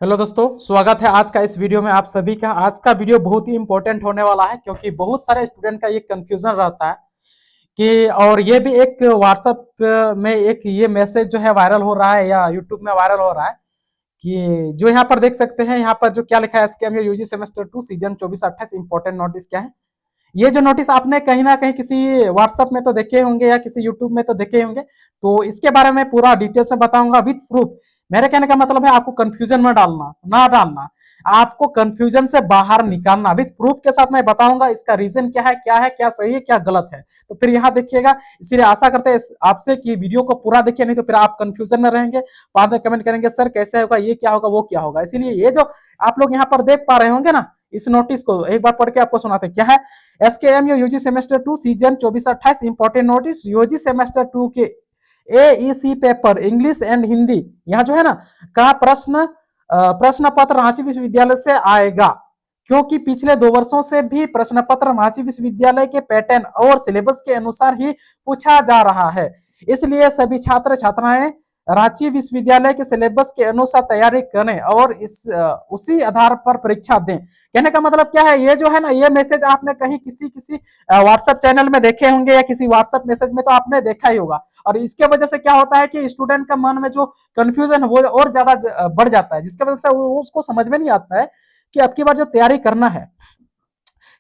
Hello दोस्तों, स्वागत है आज का इस वीडियो में आप सभी का। आज का वीडियो बहुत ही इंपॉर्टेंट होने वाला है क्योंकि बहुत सारे स्टूडेंट का ये कंफ्यूजन रहता है कि और ये भी एक व्हाट्सएप में एक ये मैसेज जो है वायरल हो रहा है या यूट्यूब में वायरल हो रहा है कि जो यहाँ पर देख सकते हैं, यहाँ पर जो क्या लिखा है, स्कैम UG semester 2 season 24-28 important notice क्या है। ये जो नोटिस आपने कहीं ना कहीं किसी व्हाट्सएप में तो देखे होंगे या किसी यूट्यूब में तो देखे होंगे, तो इसके बारे में पूरा डिटेल से बताऊंगा विथ प्रूफ। मेरे कहने का मतलब है आपको कंफ्यूजन में डालना ना डालना, आपको कंफ्यूजन से बाहर निकालना विथ प्रूफ के साथ मैं बताऊंगा इसका रीजन क्या है, क्या सही है, क्या गलत है। तो फिर यहाँ देखिएगा, इसीलिए आशा करते हैं आपसे कि वीडियो को पूरा देखिए, नहीं तो फिर आप कंफ्यूजन में रहेंगे, बाद में कमेंट करेंगे सर कैसे होगा, ये क्या होगा, वो क्या होगा। इसीलिए ये जो आप लोग यहाँ पर देख पा रहे होंगे ना, इस नोटिस को एक बार पढ़ के आपको सुनाते क्या है। SKMU UG semester 2 season 24-28 important notice. UG semester 2 के AEC paper English and Hindi, यहाँ जो है ना का प्रश्न पत्र रांची विश्वविद्यालय से आएगा, क्योंकि पिछले 2 वर्षों से भी प्रश्न पत्र रांची विश्वविद्यालय के पैटर्न और सिलेबस के अनुसार ही पूछा जा रहा है। इसलिए सभी छात्र छात्राएं रांची विश्वविद्यालय के सिलेबस के अनुसार तैयारी करें और उसी आधार पर परीक्षा दें। कहने का मतलब क्या है, ये जो है ना, ये मैसेज आपने कहीं किसी किसी व्हाट्सएप चैनल में देखे होंगे या किसी व्हाट्सएप मैसेज में तो आपने देखा ही होगा। और इसके वजह से क्या होता है कि स्टूडेंट का मन में जो कंफ्यूजन है वो और ज्यादा बढ़ जाता है, जिसकी वजह से उसको समझ में नहीं आता है कि अब की बार जो तैयारी करना है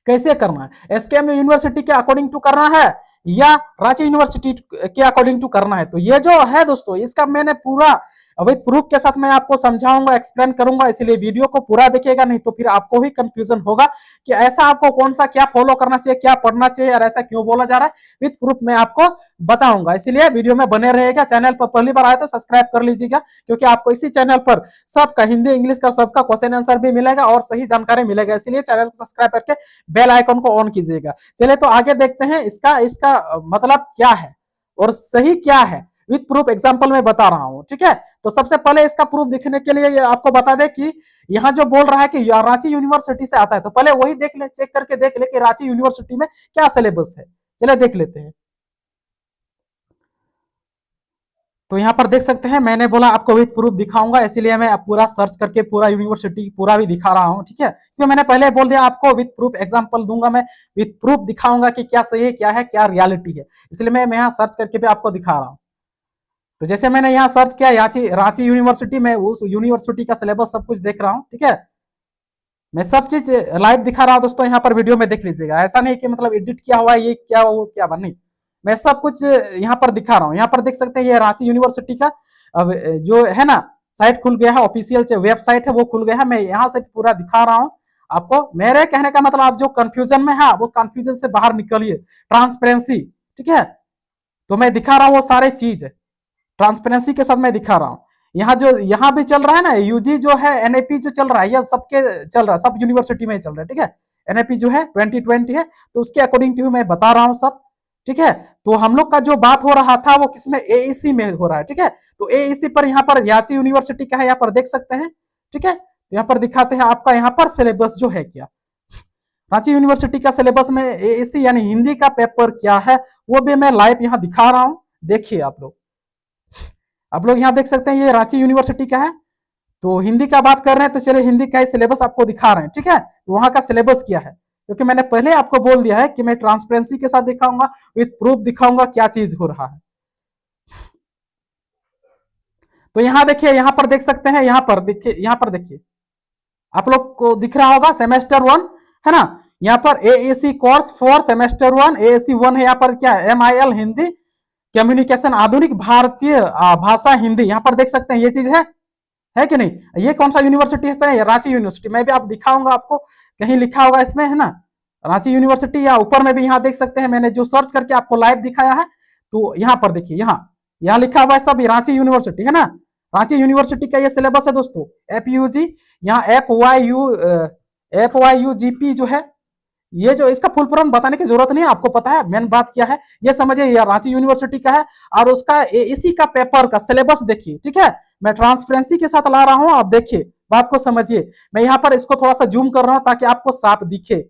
कैसे करना है, एसकेएम यूनिवर्सिटी के अकॉर्डिंग टू करना है या रांची यूनिवर्सिटी के अकॉर्डिंग टू करना है। तो ये जो है दोस्तों, इसका मैंने पूरा विथ प्रूफ के साथ मैं आपको समझाऊंगा, एक्सप्लेन करूंगा, इसलिए वीडियो को पूरा देखिएगा, नहीं तो फिर आपको ही कंफ्यूजन होगा कि ऐसा आपको कौन सा क्या फॉलो करना चाहिए, क्या पढ़ना चाहिए और ऐसा क्यों बोला जा रहा है। विथ प्रूफ मैं आपको बताऊंगा, इसलिए वीडियो में बने रहेगा। चैनल पर पहली बार आए तो सब्सक्राइब कर लीजिएगा, क्योंकि आपको इसी चैनल पर सबका हिंदी इंग्लिश का सबका क्वेश्चन आंसर भी मिलेगा और सही जानकारी मिलेगा, इसलिए चैनल को सब्सक्राइब करके बेल आइकन को ऑन कीजिएगा। चलिए तो आगे देखते हैं इसका इसका मतलब क्या है और सही क्या है, विथ प्रूफ एग्जांपल में बता रहा हूं। ठीक है, तो सबसे पहले इसका प्रूफ दिखने के लिए आपको बता दें कि यहाँ जो बोल रहा है कि रांची यूनिवर्सिटी से आता है, तो पहले वही देख ले, चेक करके देख ले कि रांची यूनिवर्सिटी में क्या सिलेबस है। चलिए देख लेते हैं। तो यहाँ पर देख सकते हैं, मैंने बोला आपको विथ प्रूफ दिखाऊंगा, इसीलिए मैं पूरा सर्च करके पूरा यूनिवर्सिटी पूरा भी दिखा रहा हूँ। ठीक है, क्योंकि मैंने पहले बोल दिया आपको विथ प्रूफ एग्जांपल दूंगा, मैं विथ प्रूफ दिखाऊंगा कि क्या सही है, क्या रियलिटी है, इसलिए मैं यहाँ सर्च करके भी आपको दिखा रहा हूँ। तो जैसे मैंने यहाँ सर्च किया रांची रांची यूनिवर्सिटी में, उस यूनिवर्सिटी का सिलेबस सब कुछ देख रहा हूँ। ठीक है, मैं सब चीज लाइव दिखा रहा हूँ दोस्तों, यहाँ पर वीडियो में देख लीजिएगा। ऐसा नहीं कि मतलब एडिट किया हुआ है, ये क्या वो क्या नहीं, मैं सब कुछ यहाँ पर दिखा रहा हूँ। यहाँ पर देख सकते हैं ये रांची यूनिवर्सिटी का जो है ना साइट खुल गया है, ऑफिशियल वेबसाइट है वो खुल गया है। मैं यहाँ से पूरा दिखा रहा हूँ आपको। मेरे कहने का मतलब आप जो कंफ्यूजन में है वो कंफ्यूजन से बाहर निकलिए, ट्रांसपेरेंसी। ठीक है, तो मैं दिखा रहा हूँ वो सारे चीज ट्रांसपेरेंसी के साथ मैं दिखा रहा हूँ। यहाँ जो यहाँ भी चल रहा है ना, यूजी जो है, एनएपी जो चल रहा है, यह सबके चल रहा है, सब यूनिवर्सिटी में चल रहा है। ठीक है, एनएपी जो है 2020 है, तो उसके अकॉर्डिंग टू मैं बता रहा हूँ सब। ठीक है, तो हम लोग का जो बात हो रहा था वो किसमें, एईसी में हो रहा है। ठीक है, तो एईसी पर यहाँ पर रांची यूनिवर्सिटी का है, यहाँ पर देख सकते हैं। ठीक है, तो यहाँ पर दिखाते हैं आपका यहाँ पर सिलेबस जो है क्या, रांची यूनिवर्सिटी का सिलेबस में एईसी यानी हिंदी का पेपर क्या है, वो भी मैं लाइव यहाँ दिखा रहा हूँ। देखिए आप लोग यहाँ देख सकते हैं, ये रांची यूनिवर्सिटी का है। तो हिंदी का बात कर रहे हैं, तो चलिए हिंदी का सिलेबस आपको दिखा रहे हैं। ठीक है, तो वहां का सिलेबस क्या है, क्योंकि मैंने पहले आपको बोल दिया है कि मैं ट्रांसपेरेंसी के साथ दिखाऊंगा, विथ प्रूफ दिखाऊंगा क्या चीज हो रहा है। तो यहाँ देखिए, यहाँ पर देख सकते हैं, यहाँ पर देखिए आप लोग को दिख रहा होगा सेमेस्टर 1 है ना। यहाँ पर AAC course for semester 1 AAC 1 है। यहाँ पर क्या है, एमआईएल हिंदी कम्युनिकेशन आधुनिक भारतीय भाषा हिंदी, यहाँ पर देख सकते हैं ये चीज है कि नहीं। ये कौन सा यूनिवर्सिटी है, रांची यूनिवर्सिटी। मैं भी आप दिखाऊंगा आपको, कहीं लिखा होगा इसमें है ना रांची यूनिवर्सिटी, या ऊपर में भी यहाँ देख सकते हैं, मैंने जो सर्च करके आपको लाइव दिखाया है। तो यहाँ पर देखिए, यहाँ लिखा हुआ है सब रांची यूनिवर्सिटी है ना। रांची यूनिवर्सिटी का ये सिलेबस है दोस्तों, एपयूजी, यहाँ एफ वाई यू जीपी जो है, ये जो इसका फुल फॉर्म बताने की जरूरत नहीं है, आपको पता है मेन बात क्या है, ये समझिए ये रांची यूनिवर्सिटी का है और उसका इसी का पेपर का सिलेबस देखिए। ठीक है, मैं ट्रांसपेरेंसी के साथ ला रहा हूं, आप देखिए बात को समझिए। मैं यहाँ पर इसको थोड़ा सा जूम कर रहा हूं ताकि आपको साफ दिखे।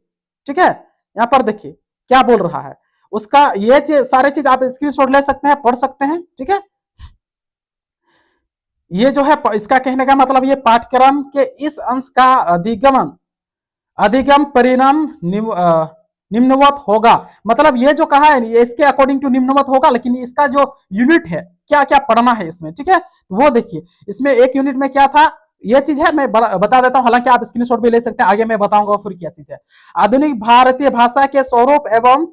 ठीक है, यहाँ पर देखिए क्या बोल रहा है उसका, ये सारे चीज आप स्क्रीनशॉट ले सकते हैं, पढ़ सकते हैं। ठीक है, ये जो है इसका कहने का मतलब ये पाठ्यक्रम के इस अंश का अधिगमन अधिगम परिणाम निम्नवत होगा। मतलब ये जो कहा है ये इसके अकॉर्डिंग टू निम्नवत होगा, लेकिन इसका जो यूनिट है क्या क्या पढ़ना है इसमें, ठीक है। तो वो देखिए इसमें एक यूनिट में क्या था, ये चीज है मैं बता देता हूं, हालांकि आप स्क्रीनशॉट भी ले सकते हैं, आगे मैं बताऊंगा फिर क्या चीज है। आधुनिक भारतीय भाषा के स्वरूप एवं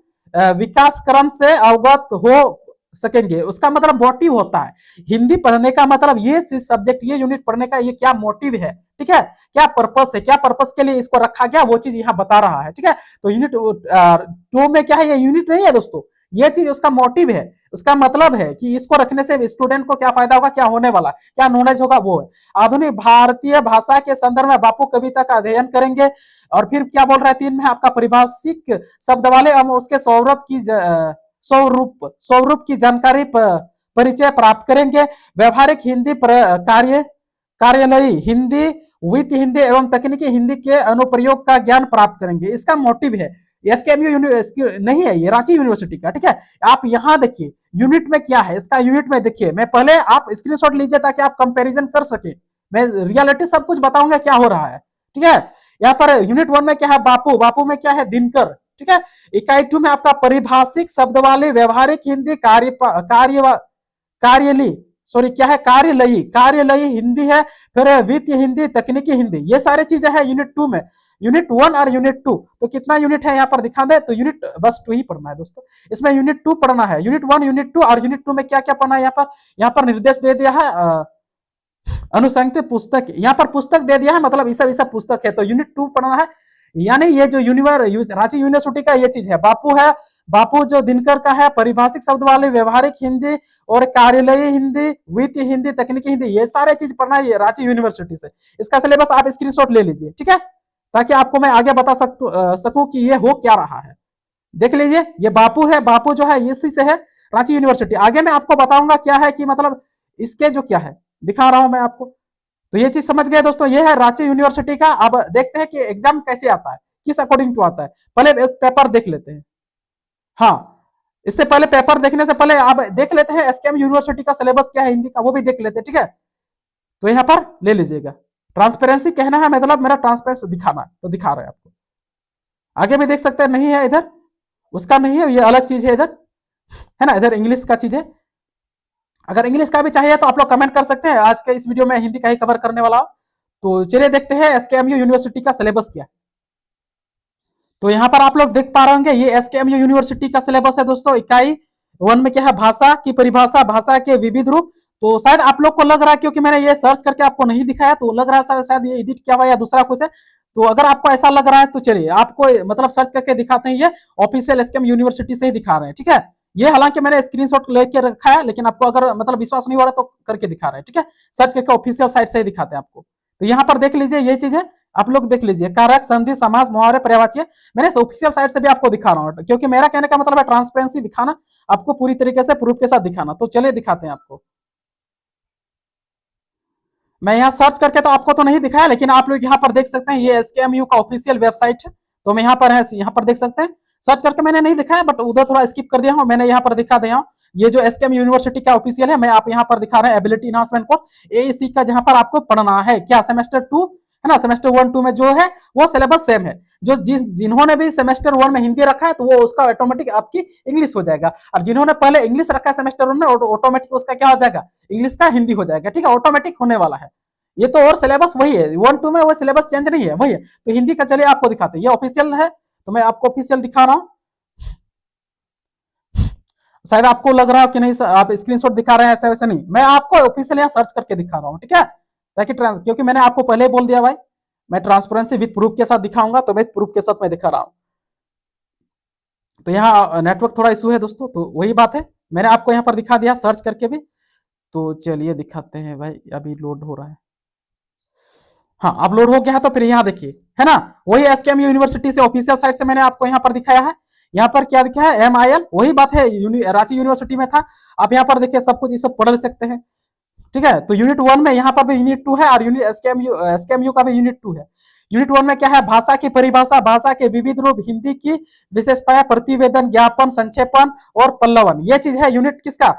विकास क्रम से अवगत हो सकेंगे, उसका मतलब मोटिव होता है। हिंदी पढ़ने का मतलब ये सब्जेक्ट ये यूनिट पढ़ने का ये क्या मोटिव है, ठीक है, क्या पर्पस है, क्या पर्पस के लिए इसको रखा गया वो चीज यहाँ बता रहा है, ठीक है। तो यूनिट 2 में क्या है, ये यूनिट नहीं है दोस्तों, ये चीज उसका मोटिव है, उसका मतलब है कि इसको रखने से स्टूडेंट को क्या फायदा होगा, क्या होने वाला, क्या नॉलेज होगा वो है। आधुनिक भारतीय भाषा के संदर्भ में बापू कविता का अध्ययन करेंगे। और फिर क्या बोल रहा है 3 में आपका परिभाषिक शब्द वाले हम उसके स्वरूप की जानकारी परिचय प्राप्त करेंगे। व्यवहारिक हिंदी कार्यालयी हिंदी, वित्त हिंदी एवं तकनीकी हिंदी के अनुप्रयोग का ज्ञान प्राप्त करेंगे, इसका मोटिव है। एसकेएमयू यूनिवर्सिटी नहीं है, ये रांची यूनिवर्सिटी का, ठीक है। आप यहाँ देखिए यूनिट में क्या है, इसका यूनिट में देखिए, मैं पहले आप स्क्रीनशॉट लीजिए ताकि आप कंपैरिजन कर सके, मैं रियलिटी सब कुछ बताऊंगा क्या हो रहा है, ठीक है। यहाँ पर यूनिट 1 में क्या है, बापू, बापू में क्या है, दिनकर, ठीक है। इकाई 2 में आपका परिभाषिक शब्द वाले व्यवहारिक हिंदी कार्यली सॉरी क्या है, कार्यलयी हिंदी है। फिर वित्तीय हिंदी, तकनीकी हिंदी, ये सारे चीजें हैं यूनिट 2 में। यूनिट 1 और यूनिट 2 तो कितना यूनिट है यहाँ पर दिखा दे, तो यूनिट बस 2 ही पढ़ना है दोस्तों, इसमें यूनिट 2 पढ़ना है। यूनिट 1, यूनिट 2 और यूनिट 2 में क्या क्या पढ़ना है, यहाँ पर निर्देश दे दिया है, अनुसंगित पुस्तक, यहाँ पर पुस्तक दे दिया है, मतलब इसा पुस्तक है, तो यूनिट 2 पढ़ना है। यानी ये जो रांची यूनिवर्सिटी का ये चीज है, बापू है, बापू जो दिनकर का है, परिभाषिक शब्द वाले व्यवहारिक हिंदी और कार्यालयी हिंदी, वित्तीय हिंदी, तकनीकी हिंदी, ये सारे चीज पढ़ना है रांची यूनिवर्सिटी से। इसका सिलेबस आप स्क्रीनशॉट ले लीजिए, ठीक है, ताकि आपको मैं आगे बता सकूं कि ये हो क्या रहा है। देख लीजिए ये बापू है, बापू जो है इसी से है, रांची यूनिवर्सिटी। आगे मैं आपको बताऊंगा क्या है कि मतलब इसके जो क्या है दिखा रहा हूं मैं आपको। तो ये चीज समझ गए दोस्तों, ये है रांची यूनिवर्सिटी का। अब देखते हैं कि एग्जाम कैसे आता है, किस अकॉर्डिंग टू आता है। पहले एक पेपर देख लेते हैं, हाँ इससे पहले पेपर देखने से पहले आप देख लेते हैं एसकेएम यूनिवर्सिटी का सिलेबस क्या है हिंदी का, वो भी देख लेते हैं, ठीक है। तो यहाँ पर ले लीजिएगा, ट्रांसपेरेंसी कहना है मतलब मेरा ट्रांसपेरेंसी दिखाना है, तो दिखा रहे हैं आपको। आगे भी देख सकते हैं, नहीं है इधर, उसका नहीं है, ये अलग चीज है इधर, है ना, इधर इंग्लिश का चीज है। अगर इंग्लिश का भी चाहिए तो आप लोग कमेंट कर सकते हैं, आज के इस वीडियो में हिंदी का ही कवर करने वाला। तो चलिए देखते हैं एसकेएमयू यूनिवर्सिटी का सिलेबस क्या। तो यहाँ पर आप लोग देख पा रहे होंगे ये एसकेएमयू यूनिवर्सिटी का सिलेबस है दोस्तों। इकाई 1 में क्या है, भाषा की परिभाषा, भाषा के विविध रूप। तो शायद आप लोग को लग रहा है, क्योंकि मैंने ये सर्च करके आपको नहीं दिखाया, तो लग रहा है शायद ये एडिट किया हुआ या दूसरा कुछ है। तो अगर आपको ऐसा लग रहा है तो चलिए आपको मतलब सर्च करके दिखाते हैं, ये ऑफिशियल एसकेएम यूनिवर्सिटी से ही दिखा रहे हैं, ठीक है। ये हालांकि मैंने स्क्रीनशॉट लेके रखा है, लेकिन आपको अगर मतलब विश्वास नहीं हो रहा तो करके दिखा रहे हैं, ठीक है। सर्च करके ऑफिशियल साइट से ही दिखाते हैं आपको। तो यहाँ पर देख लीजिए ये चीज है, आप लोग देख लीजिए, कारक, संधि, समास, मुहावरे, पर्यायवाची, मैंने ऑफिशियल साइट से भी आपको दिखा रहा हूँ, क्योंकि मेरा कहने का मतलब है ट्रांसपेरेंसी दिखाना, आपको पूरी तरीके से प्रूफ के साथ दिखाना। तो चलिए दिखाते हैं आपको। मैं यहाँ सर्च करके तो आपको तो नहीं दिखाया, लेकिन आप लोग यहाँ पर देख सकते हैं, ये एसकेएमयू का ऑफिशियल वेबसाइट है। तो मैं यहाँ पर है, यहाँ पर देख सकते हैं, सर्च करके मैंने नहीं दिखाया, बट उधर थोड़ा स्किप कर दिया हूँ, मैंने यहाँ पर दिखा दिया हूँ। ये जो एसकेएम यूनिवर्सिटी का ऑफिशियल है, मैं आप यहाँ पर दिखा रहे हैं एबिलिटी इनहांसमेंट कोर्स एईसी का, जहां पर आपको पढ़ना है क्या, सेमेस्टर 2 है ना, सेमेस्टर 1 2 में जो है वो सिलेबस सेम है। जो जिन्होंने भी सेमेस्टर 1 में हिंदी रखा है तो वो उसका ऑटोमेटिक आपकी इंग्लिश हो जाएगा, और जिन्होंने पहले इंग्लिश रखा है सेमेस्टर 1 में ऑटोमेटिक उसका क्या हो जाएगा, इंग्लिश का हिंदी हो जाएगा, ठीक है, ऑटोमेटिक होने वाला है ये तो। और सिलेबस वही है, 1 2 में वो सिलेबस चेंज नहीं है, वही है। तो हिंदी का चलिए आपको दिखाते हैं, ये ऑफिशियल है, तो मैं आपको ऑफिशियल दिखा रहा हूँ। शायद आपको लग रहा है कि नहीं आप स्क्रीनशॉट दिखा रहे हैं, ऐसा वैसा नहीं, मैं आपको ऑफिशियल यहाँ सर्च करके दिखा रहा हूँ, ठीक है, ताकि क्योंकि मैंने आपको पहले बोल दिया भाई, मैं ट्रांसपेरेंसी विद प्रूफ के साथ दिखाऊंगा, तो विद प्रूफ के साथ मैं दिखा रहा हूँ। तो यहाँ नेटवर्क थोड़ा इशू है दोस्तों, तो वही बात है, मैंने आपको यहाँ पर दिखा दिया सर्च करके भी। तो चलिए दिखाते हैं भाई, अभी लोड हो रहा है, हाँ अब लोड हो गया है। तो फिर यहाँ देखिए, है ना, वही एसकेएम यूनिवर्सिटी से ऑफिशियल साइट से मैंने आपको यहाँ पर दिखाया है। यहाँ पर क्या दिखा है, MIL, वही बात है, रांची यूनिवर्सिटी में था। आप यहाँ पर देखिए सब कुछ ये सब पढ़ सकते हैं, ठीक है। तो यूनिट 1 में यहाँ पर भी यूनिट 2 है, और यूनिट एसकेएमयू का भी यूनिट 2 है। यूनिट 1 में क्या है, भाषा की परिभाषा, भाषा के विविध रूप, हिंदी की विशेषताएं, प्रतिवेदन, ज्ञापन, संक्षेपण और पल्लवन, ये चीज है यूनिट किसका,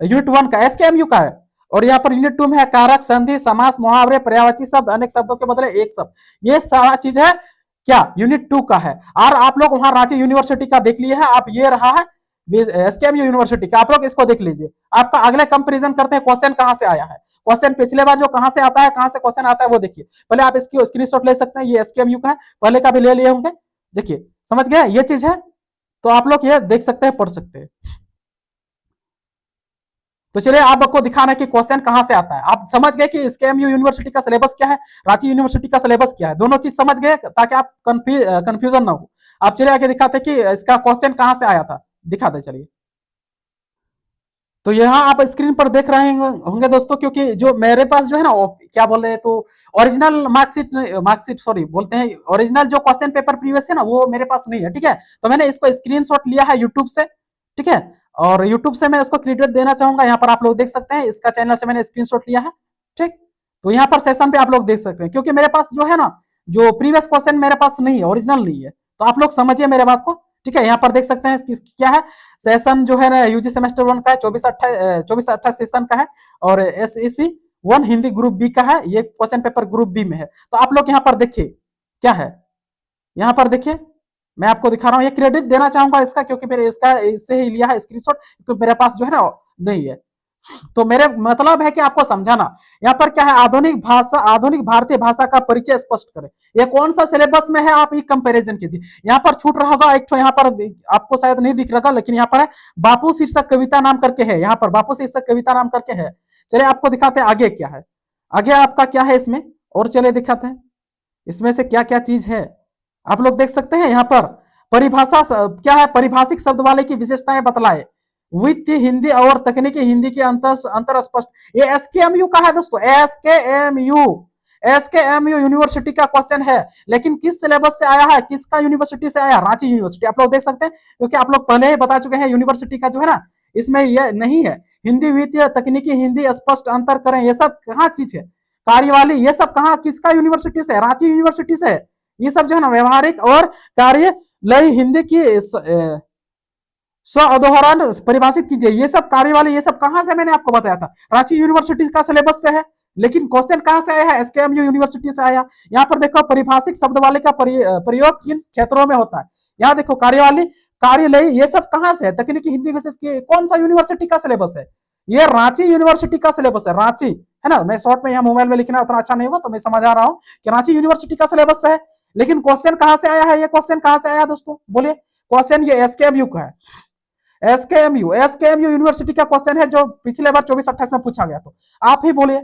यूनिट 1 का, एसकेएमयू का है। और यहाँ पर यूनिट 2 में है कारक, संधि, समास, मुहावरे, पर्यायवाची शब्द, अनेक शब्दों के बदले एक शब्द। ये सारा चीज है क्या यूनिट 2 का है। और आप लोग वहां रांची यूनिवर्सिटी का देख लिए है, आप ये रहा है एसकेएमयू यूनिवर्सिटी का, आप लोग इसको देख लीजिए। आपका अगले कंपेरिजन करते हैं क्वेश्चन कहां से आया है। क्वेश्चन पिछले बार जो कहां से आता है, कहां से क्वेश्चन आता है वो देखिए। पहले आप इसकी स्क्रीनशॉट ले सकते हैं, ये एसकेएमयू का है, पहले का भी ले लिए होंगे। देखिए समझ गए, ये चीज है, तो आप लोग ये देख सकते हैं, पढ़ सकते हैं। तो चलिए आपको दिखाना है कि क्वेश्चन कहां से आता है। आप समझ गए कि एसकेएमयू यूनिवर्सिटी का सिलेबस क्या है, रांची यूनिवर्सिटी का सिलेबस क्या है, दोनों चीज समझ गए ताकि आप कंफ्यूजन ना हो। आप चलिए आगे दिखाते कि इसका क्वेश्चन कहां से आया था, दिखाते चलिए। तो यहाँ आप स्क्रीन पर देख रहे होंगे दोस्तों, क्योंकि जो मेरे पास जो है ना क्या बोल रहे हैं, तो ओरिजिनल मार्कशीट सॉरी बोलते हैं, ओरिजिनल जो क्वेश्चन पेपर प्रीवियस है ना वो मेरे पास नहीं है, ठीक है। तो मैंने इसको स्क्रीनशॉट लिया है यूट्यूब से, ठीक है। और यूट्यूब से मैं इसको क्रेडिट देना चाहूंगा, यहाँ पर आप लोग देख सकते हैं, इसका चैनल से मैंने स्क्रीनशॉट लिया है, ठीक। तो यहाँ पर सेशन पे आप लोग देख सकते हैं, क्योंकि मेरे पास जो है ना जो प्रीवियस क्वेश्चन मेरे पास नहीं है, ओरिजिनल नहीं है। तो आप लोग समझिए मेरे बात को, ठीक है। यहाँ पर देख सकते हैं क्या है, सेशन जो है ना यूजी सेमेस्टर 1 का है, 24-28 सेशन का है। और एसईसी 1 हिंदी ग्रुप बी का है, ये क्वेश्चन पेपर ग्रुप बी में है। तो आप लोग यहाँ पर देखिए क्या है, यहाँ पर देखिए मैं आपको दिखा रहा हूँ, ये क्रेडिट देना चाहूंगा इसका, क्योंकि मेरे इसका इससे ही लिया है स्क्रीनशॉट, क्योंकि मेरे पास जो है ना नहीं है। तो मेरे मतलब है कि आपको समझाना। यहाँ पर क्या है, आधुनिक भाषा, आधुनिक भारतीय भाषा का परिचय स्पष्ट करें। ये कौन सा सिलेबस में है, आप ये कंपैरिजन कीजिए। यहाँ पर छूट रहा होगा एक तो, यहाँ पर आपको शायद नहीं दिख रहा, लेकिन यहाँ पर है बापू शीर्षक कविता नाम करके है, यहाँ पर बापू शीर्षक कविता नाम करके है। चलिए आपको दिखाते हैं आगे क्या है, आगे आपका क्या है इसमें, और चलिए दिखाते हैं इसमें से क्या क्या चीज है। आप लोग देख सकते हैं यहाँ पर परिभाषा क्या है, परिभाषिक शब्द वाले की विशेषताएं बतलाए, वित्तीय हिंदी और तकनीकी हिंदी के अंतर स्पष्ट। ये एसकेएमयू का है दोस्तों, एसकेएमयू यूनिवर्सिटी का क्वेश्चन है, लेकिन किस सिलेबस से आया है, किसका यूनिवर्सिटी से आया, रांची यूनिवर्सिटी। आप लोग देख सकते हैं, क्योंकि आप लोग पहले ही बता चुके हैं यूनिवर्सिटी का जो है ना इसमें ये नहीं है। हिंदी वित्तीय तकनीकी हिंदी स्पष्ट अंतर करें, ये सब कहाँ चीज है, कार्यवाली, ये सब कहाँ किसका यूनिवर्सिटी से, रांची यूनिवर्सिटी से। ये सब जो है ना व्यवहारिक और कार्य लय हिंदी की स्वअधोहरण परिभाषित कीजिए, ये सब कार्यवाली, ये सब कहां से मैंने आपको बताया था, रांची यूनिवर्सिटी का सिलेबस से है। लेकिन क्वेश्चन कहां से आया है, एसकेएमयू यूनिवर्सिटी से आया। यहाँ पर देखो परिभाषिक शब्द वाले का प्रयोग किन क्षेत्रों में होता है, यहाँ देखो कार्यवाली, कार्यालय, ये सब कहां से है, तकनीकी हिंदी विशेष कौन सा यूनिवर्सिटी का सिलेबस है, ये रांची यूनिवर्सिटी का सिलेबस है, रांची है ना। मैं शॉर्ट में यहाँ मोबाइल में लिखना उतना अच्छा नहीं होगा, तो मैं समझा रहा हूँ कि रांची यूनिवर्सिटी का सिलेबस है। लेकिन क्वेश्चन कहां से आया है, ये क्वेश्चन कहां से आया दोस्तों, बोलिए। क्वेश्चन ये एसकेएमयू का है, एसकेएमयू यूनिवर्सिटी का क्वेश्चन है, जो पिछले बार 24-28 में पूछा गया। तो आप ही बोलिए,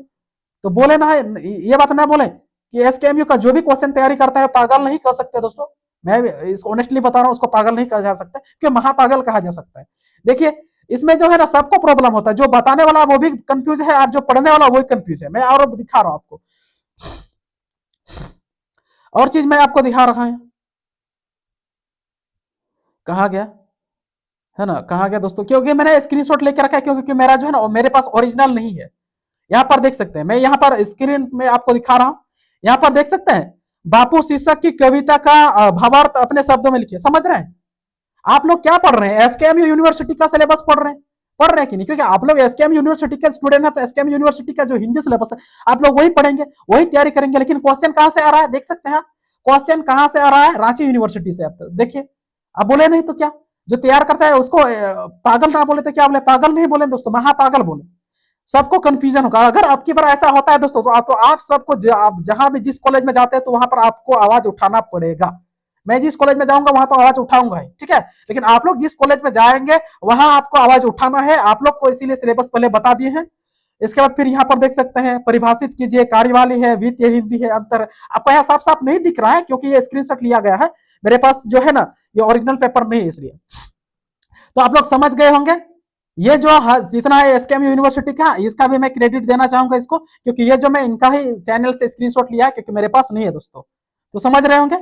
तो बोले ना ये बात ना बोले कि एसकेएमयू का जो भी क्वेश्चन तैयारी करता है पागल नहीं कर सकते दोस्तों। मैं इसको ऑनेस्टली बता रहा हूं, उसको पागल नहीं कहा जा सकता, क्योंकि महापागल कहा जा सकता है। देखिए इसमें जो है ना सबको प्रॉब्लम होता है, जो बताने वाला वो भी कंफ्यूज है और जो पढ़ने वाला वो भी कंफ्यूज है। मैं और दिखा रहा हूं आपको, और चीज मैं आपको दिखा रहा हूं, कहा गया है ना, कहा गया दोस्तों, क्योंकि मैंने स्क्रीनशॉट लेकर रखा है, क्योंकि मेरा जो है ना मेरे पास ओरिजिनल नहीं है। यहाँ पर देख सकते हैं, मैं यहाँ पर स्क्रीन में आपको दिखा रहा हूं, यहाँ पर देख सकते हैं बापू शीर्षक की कविता का भावार्थ अपने शब्दों में लिखिए। समझ रहे हैं आप लोग क्या पढ़ रहे हैं, एसकेएमयू यूनिवर्सिटी का सिलेबस पढ़ रहे हैं कि नहीं, क्योंकि आप लोग एसकेएम यूनिवर्सिटी के स्टूडेंट हैं, तो एसकेएम यूनिवर्सिटी का जो हिंदी सिलेबस है आप लोग वही पढ़ेंगे, वही तैयारी करेंगे। लेकिन क्वेश्चन कहां से आ रहा है, देख सकते हैं क्वेश्चन कहां से आ रहा है, रांची यूनिवर्सिटी से। आप देखिए, आप बोले नहीं तो क्या, जो तैयार करता है उसको पागल ना बोले तो क्या बोले, पागल नहीं बोले दोस्तों, महापागल बोले। सबको कंफ्यूजन होगा। अगर आपकी बार ऐसा होता है दोस्तों, तो आप सबको जहां भी जिस कॉलेज में जाते हैं तो वहां पर आपको आवाज उठाना पड़ेगा। मैं जिस कॉलेज में जाऊंगा वहां तो आवाज उठाऊंगा ही, ठीक है। लेकिन आप लोग जिस कॉलेज में जाएंगे वहां आपको आवाज उठाना है। आप लोग को इसीलिए सिलेबस पहले बता दिए हैं। इसके बाद फिर यहाँ पर देख सकते हैं परिभाषित कीजिए, कार्यवाली है, वित्तीय हिंदी है, अंतर आपको यहाँ साफ साफ नहीं दिख रहा है, क्योंकि ये स्क्रीनशॉट लिया गया है। मेरे पास जो है ना ये ओरिजिनल पेपर नहीं है, इसलिए। तो आप लोग समझ गए होंगे। ये जो जितना है एसकेएम यूनिवर्सिटी का, इसका भी मैं क्रेडिट देना चाहूंगा इसको, क्योंकि ये जो मैं इनका ही चैनल से स्क्रीनशॉट लिया है, क्योंकि मेरे पास नहीं है दोस्तों। तो समझ रहे होंगे,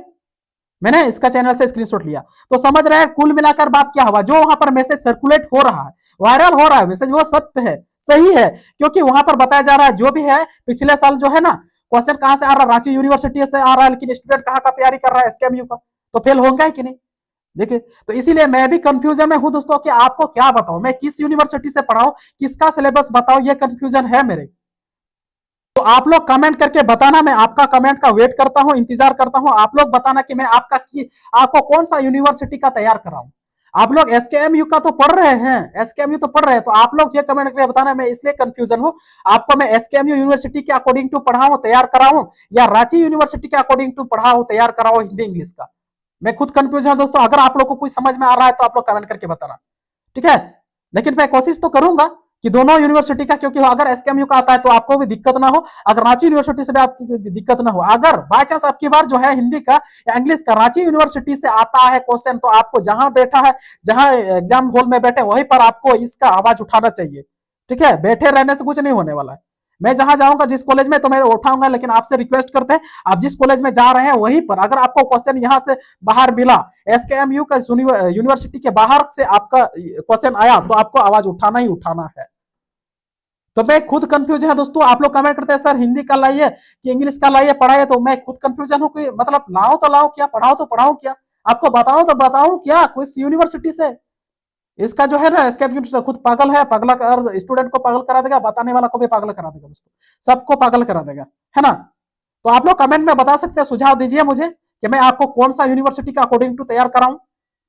मैंने इसका चैनल से स्क्रीनशॉट लिया। तो समझ रहे हैं कुल मिलाकर बात क्या हुआ, जो वहां पर मैसेज सर्कुलेट हो रहा है, वायरल हो रहा है मैसेज, वो सत्य है, सही है। क्योंकि वहां पर बताया जा रहा है जो भी है पिछले साल जो है ना क्वेश्चन कहां से आ रहा है, रांची यूनिवर्सिटी से आ रहा है, लेकिन स्टूडेंट कहां का तैयारी कर रहा है, एसकेएमयू का, तो फेल होगा कि नहीं। देखिए, तो इसीलिए मैं भी कंफ्यूजन में हूं दोस्तों कि आपको क्या बताऊं, मैं किस यूनिवर्सिटी से पढ़ाऊं, किसका सिलेबस बताऊं, ये कंफ्यूजन है मेरे। तो आप लोग कमेंट करके बताना, मैं आपका कमेंट का वेट करता हूं, इंतजार करता हूं। आप लोग बताना कि मैं आपको कौन सा यूनिवर्सिटी का तैयार कराऊं। आप लोग एसकेएमयू का तो पढ़ रहे हैं, एसकेएमयू तो पढ़ रहे हैं, तो आप लोग ये कमेंट करके बताना। मैं इसलिए कंफ्यूजन हूं, आपको मैं एसकेएमयू यूनिवर्सिटी के अकॉर्डिंग टू पढ़ाऊं, तैयार कराऊं, या रांची यूनिवर्सिटी के अकॉर्डिंग टू पढ़ाऊं, तैयार कराऊं हिंदी इंग्लिश का। मैं खुद कंफ्यूज हूं दोस्तों। अगर आप लोग को कुछ समझ में आ रहा है तो आप लोग कमेंट करके बताना, ठीक है। लेकिन मैं कोशिश तो करूंगा कि दोनों यूनिवर्सिटी का, क्योंकि अगर एसकेएमयू का आता है तो आपको भी दिक्कत ना हो, अगर रांची यूनिवर्सिटी से भी आपकी दिक्कत ना हो। अगर बाय चांस आपकी बार जो है हिंदी का या इंग्लिश का रांची यूनिवर्सिटी से आता है क्वेश्चन, तो आपको जहां बैठा है, जहां एग्जाम हॉल में बैठे, वहीं पर आपको इसका आवाज उठाना चाहिए, ठीक है। बैठे रहने से कुछ नहीं होने वाला है। मैं जहां जाऊंगा जिस कॉलेज में, तो मैं उठाऊंगा, लेकिन आपसे रिक्वेस्ट करते हैं आप जिस कॉलेज में जा रहे हैं वहीं पर, अगर आपको क्वेश्चन यहां से बाहर मिला, एसकेएमयू का यूनिवर्सिटी के बाहर से आपका क्वेश्चन आया, तो आपको आवाज उठाना ही उठाना है। तो मैं खुद कंफ्यूज है दोस्तों। आप लोग कमेंट करते हैं सर हिंदी का लाइए कि इंग्लिश का लाइए, पढ़ाइए, तो मैं खुद कंफ्यूजन हूं कि मतलब लाओ तो लाओ क्या, पढ़ाओ तो पढ़ाओ क्या, आपको बताओ तो बताऊं क्या, कोई यूनिवर्सिटी से। इसका जो है ना एसकेएमयू खुद पागल है, पागल कर स्टूडेंट को पागल करा देगा, बताने वाला को भी पागल करा देगा दोस्तों, सबको पागल करा देगा, है ना। तो आप लोग कमेंट में बता सकते हैं, सुझाव दीजिए मुझे कि मैं आपको कौन सा यूनिवर्सिटी का अकॉर्डिंग टू तैयार कराऊं,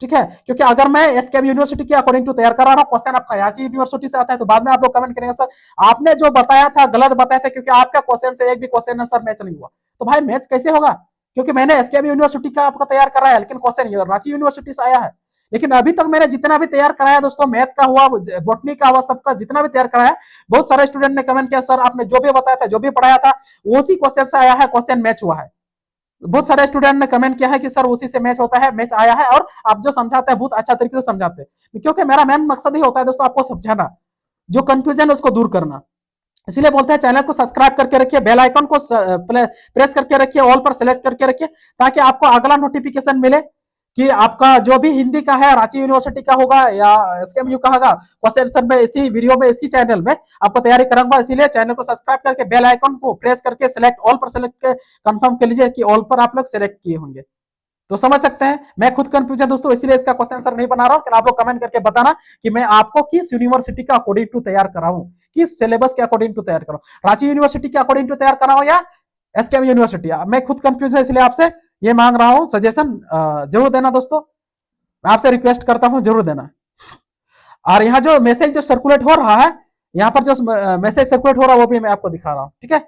ठीक है। क्योंकि अगर मैं एसकेएम यूनिवर्सिटी के अकॉर्डिंग टू तैयार करा रहा हूं, क्वेश्चन आपका रांची यूनिवर्सिटी से आता है, तो बाद में आप लोग कमेंट करेंगे सर आपने जो बताया था गलत बताया था, क्योंकि आपका क्वेश्चन से एक भी क्वेश्चन आंसर मैच नहीं हुआ। तो भाई मैच कैसे होगा, क्योंकि मैंने एसकेएम यूनिवर्सिटी का आपका तैयार करा है, लेकिन क्वेश्चन रांची यूनिवर्सिटी से आया है। लेकिन अभी तक मैंने जितना भी तैयार कराया दोस्तों, मैथ का हुआ, बॉटनी का हुआ, सबका जितना भी तैयार कराया, बहुत सारे स्टूडेंट ने कमेंट किया सर आपने जो भी बताया था, जो भी पढ़ाया था, उसी क्वेश्चन से आया है, क्वेश्चन मैच हुआ है। बहुत सारे स्टूडेंट ने कमेंट किया है कि सर उसी से मैच होता है, मैच आया है, और आप जो समझाते हैं बहुत अच्छा तरीके से समझाते हैं। क्योंकि मेरा मेन मकसद ही होता है दोस्तों आपको समझाना, जो कंफ्यूजन है उसको दूर करना। इसलिए बोलते हैं चैनल को सब्सक्राइब करके रखिए, बेल आइकन को प्रेस करके रखिए, ऑल पर सेलेक्ट करके रखिए, ताकि आपको अगला नोटिफिकेशन मिले कि आपका जो भी हिंदी का है, रांची यूनिवर्सिटी का होगा या एसकेएमयू का होगा, क्वेश्चन में इसी वीडियो में, इसी चैनल में आपको तैयारी कराऊंगा। इसीलिए चैनल को सब्सक्राइब करके बेल आइकन को प्रेस करके सिलेक्ट ऑल पर सेलेक्ट कर कंफर्म कर लीजिए कि ऑल पर आप लोग सेलेक्ट किए होंगे। तो समझ सकते हैं मैं खुद कंफ्यूज है दोस्तों, इसलिए इसका क्वेश्चन आंसर नहीं बना रहा हूं। आप लोग कमेंट करके बताना कि मैं आपको किस यूनिवर्सिटी का अकॉर्डिंग टू तैयार कराऊं, किस सिलेबस के अकॉर्डिंग टू तैयार कराऊं, रांची यूनिवर्सिटी के अकॉर्डिंग टू तैयार कराऊं या एसकेएम यूनिवर्सिटी। मैं खुद कंफ्यूज है, इसलिए आपसे ये मांग रहा हूं, सजेशन जरूर देना दोस्तों, मैं आपसे रिक्वेस्ट करता हूं जरूर देना। और यहाँ जो मैसेज जो सर्कुलेट हो रहा है, यहाँ पर जो मैसेज सर्कुलेट हो रहा है वो भी मैं आपको दिखा रहा हूं, ठीक है।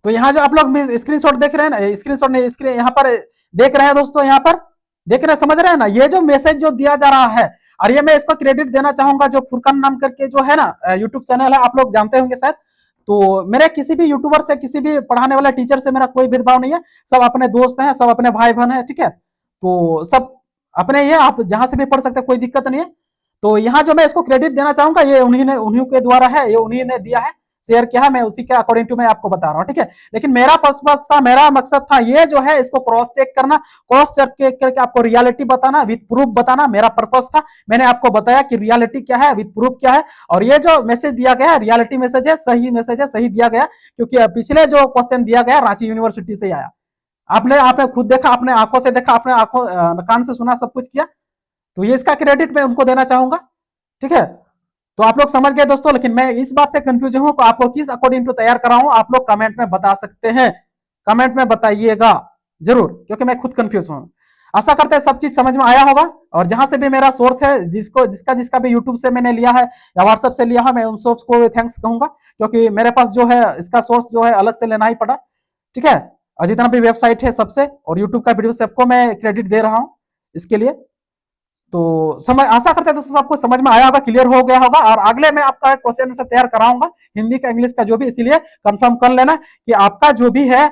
तो यहाँ जो आप लोग स्क्रीनशॉट देख रहे हैं ना, स्क्रीनशॉट नहीं, स्क्रीन यहाँ पर देख रहे हैं दोस्तों, यहाँ पर देख रहे हैं, समझ रहे हैं ना, ये जो मैसेज जो दिया जा रहा है, और ये मैं इसको क्रेडिट देना चाहूंगा जो फुरकान नाम करके जो है ना यूट्यूब चैनल है, आप लोग जानते होंगे शायद। तो मेरे किसी भी यूट्यूबर से, किसी भी पढ़ाने वाले टीचर से मेरा कोई भेदभाव नहीं है, सब अपने दोस्त हैं, सब अपने भाई बहन है, ठीक है। तो सब अपने ये, आप जहां से भी पढ़ सकते हैं, कोई दिक्कत नहीं है। तो यहाँ जो मैं इसको क्रेडिट देना चाहूंगा, ये उन्हीं के द्वारा है, ये उन्हीं ने दिया है, शेयर किया है, मैं उसी के अकॉर्डिंग टू मैं आपको बता रहा हूँ, ठीक है। लेकिन मेरा पर्पस था, मेरा मकसद था ये जो है इसको क्रॉस चेक करना, क्रॉस चेक करके आपको रियलिटी बताना, विद प्रूफ बताना, मेरा पर्पस था। मैंने आपको बताया कि रियलिटी क्या है, विद प्रूफ क्या है, और ये जो मैसेज दिया गया है रियलिटी मैसेज है, सही मैसेज है, सही दिया गया, क्योंकि पिछले जो क्वेश्चन दिया गया रांची यूनिवर्सिटी से आया। आपने खुद देखा, अपने आंखों से देखा, अपने आंखों कान से सुना, सब कुछ किया। तो ये इसका क्रेडिट मैं उनको देना चाहूंगा, ठीक है। तो आप लोग समझ गए दोस्तों, लेकिन मैं इस बात से कंफ्यूज हूं कि आपको किस अकॉर्डिंग टू तैयार कराऊं, आप लोग कमेंट में बता सकते हैं, कमेंट में बताइएगा जरूर, क्योंकि मैं खुद कंफ्यूज हूं। आशा करते हैं सब चीज समझ में आया होगा, और जहां से भी मेरा सोर्स है, जिसका जिसका भी यूट्यूब से मैंने लिया है या व्हाट्सएप से लिया है, मैं उन सोर्स को थैंक्स कहूंगा, क्योंकि मेरे पास जो है इसका सोर्स जो है अलग से लेना ही पड़ा, ठीक है। और जितना भी वेबसाइट है सबसे, और यूट्यूब का वीडियो सबको मैं क्रेडिट दे रहा हूं इसके लिए। तो समझ, आशा करते हैं दोस्तों सबको समझ में आया होगा, क्लियर हो गया होगा, और अगले मैं आपका क्वेश्चन आंसर तैयार कराऊंगा हिंदी का, इंग्लिश का, जो भी, इसीलिए कंफर्म कर लेना कि आपका जो भी है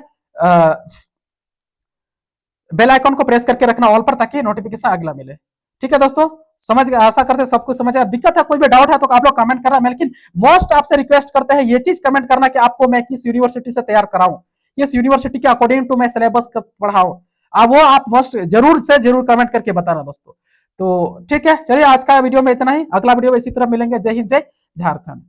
बेल आइकन को प्रेस करके रखना ऑल पर, ताकि नोटिफिकेशन अगला मिले, ठीक है दोस्तों। समझ गए, आशा करते हैं सब कुछ समझ आया। दिक्कत है, कोई भी डाउट है तो आप लोग कमेंट कर रहा है, लेकिन मोस्ट आपसे रिक्वेस्ट करते हैं ये चीज कमेंट करना कि आपको मैं किस यूनिवर्सिटी से तैयार कराऊं, किस यूनिवर्सिटी के अकॉर्डिंग टू मैं सिलेबस पढ़ाऊं, अब वो आप मोस्ट जरूर से जरूर कमेंट करके बताना दोस्तों। तो ठीक है, चलिए आज का वीडियो में इतना ही, अगला वीडियो में इसी तरह मिलेंगे। जय हिंद, जय झारखंड।